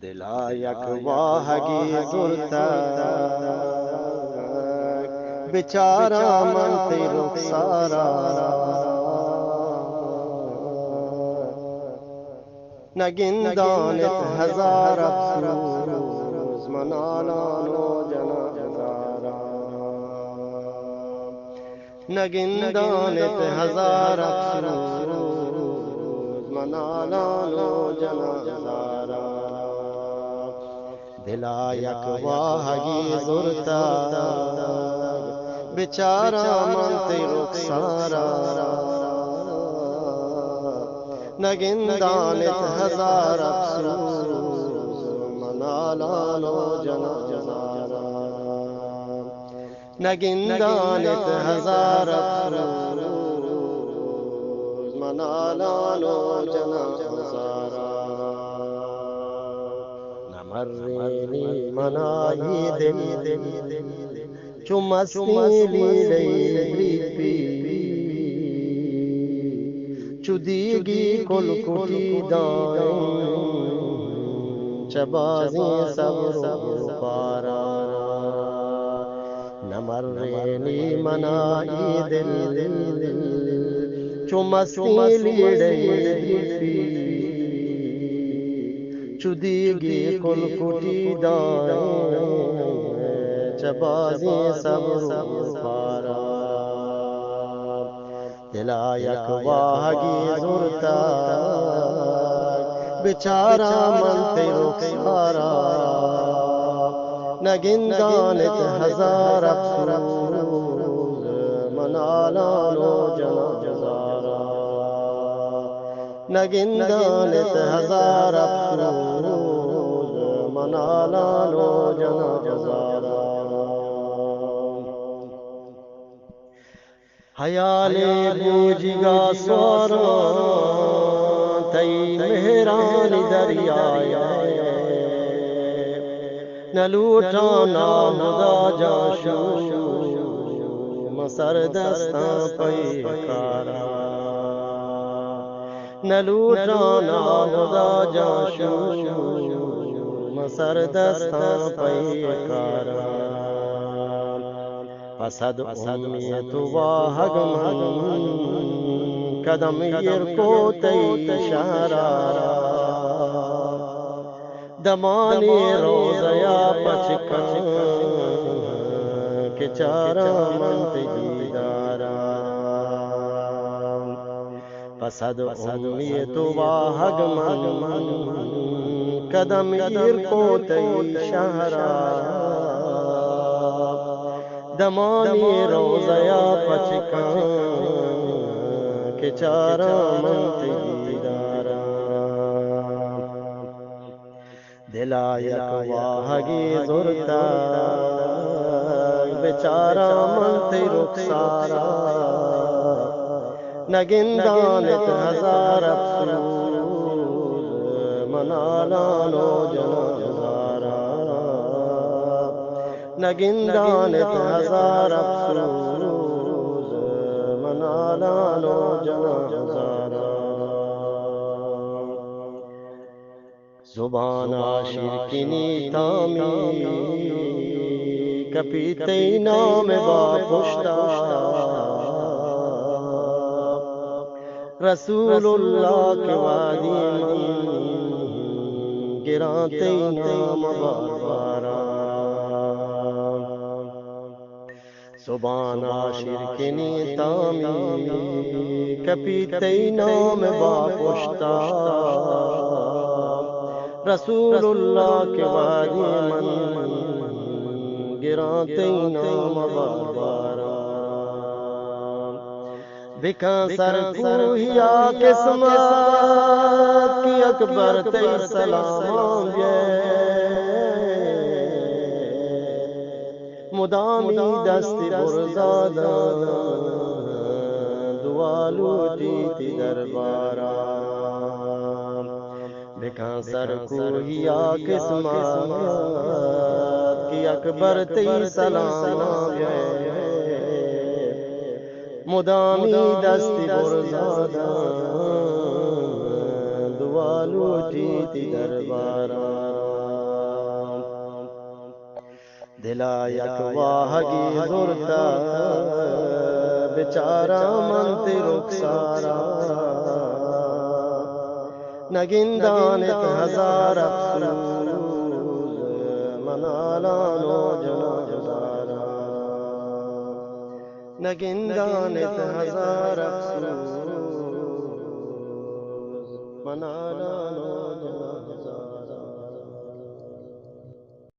دلا یک واهگی زرتک بیچارا من تی رخسارا نگندانت هزار افسوس منالان و جنازارا نگندانت هزار افسوس منالان و جنازارا دلا یک واهگی زرتک بیچارا من تی رخسارا نگندانت هزار افسوس منالان و جنازارا نگندانت هزار افسوس منالان و جنازارا نمرینی منایی دل چو مستی لیلی پی چو دیگی کلکوتی دایم چه بازی صبر و پارا نمرینی منایی دل چو مستی لیلی پی چو دیگی کلکوتی دایم چه بازی صبر و پارا دلا یک واهگی زرتک بیچارا من تی رخسارا نگندانت هزار افسوس منالان و جنازارا نگندانت هزار افسوس منالان و جنازارا حیال بوجیگا سواران تی مهران دریای نلوٹا نامدا جاشو مسر دستان پیکارا نلوٹا نامدا جاشو مسر دستان پیکارا پسد امیت واهگ من قدم یرکو تی شهرا دمانی روزیا پچکن که چارا من تی دیدارا پسد امیت واهگ من قدم یرکو تی شهرا دمانی روزیا پچکن که چارا من تی دیدارا دلا یک واهگی زرتک بیچارا من تی رخسارا نگندانت هزار افسوس منالان و جنازارا نگندانت هزار افسوس منالان و جنازارا زبانا شرکنی تامی کپیتی نام با پشتا رسول اللہ کے وادی من گرانتی نام باربارا سبحانا شرکنی تامی کپیتی نام با پشتا رسول اللہ کے وادی من گرانتی نام باربارا بکھاں سر کوہیا قسمت کی اکبر تی سلام مدامی دستی برزادا دعا لوٹی تی دربارا بکھاں سر کوہیا قسمت کی اکبر تی سلام مدامی دستی برزادا دعا لوٹی تی دربارا दिला یک واهگی زورتا بیچارا منتی رخسارا نگیندانت هزار افسوس منالانو جنازارا نگیندانت هزار افسوس منالانو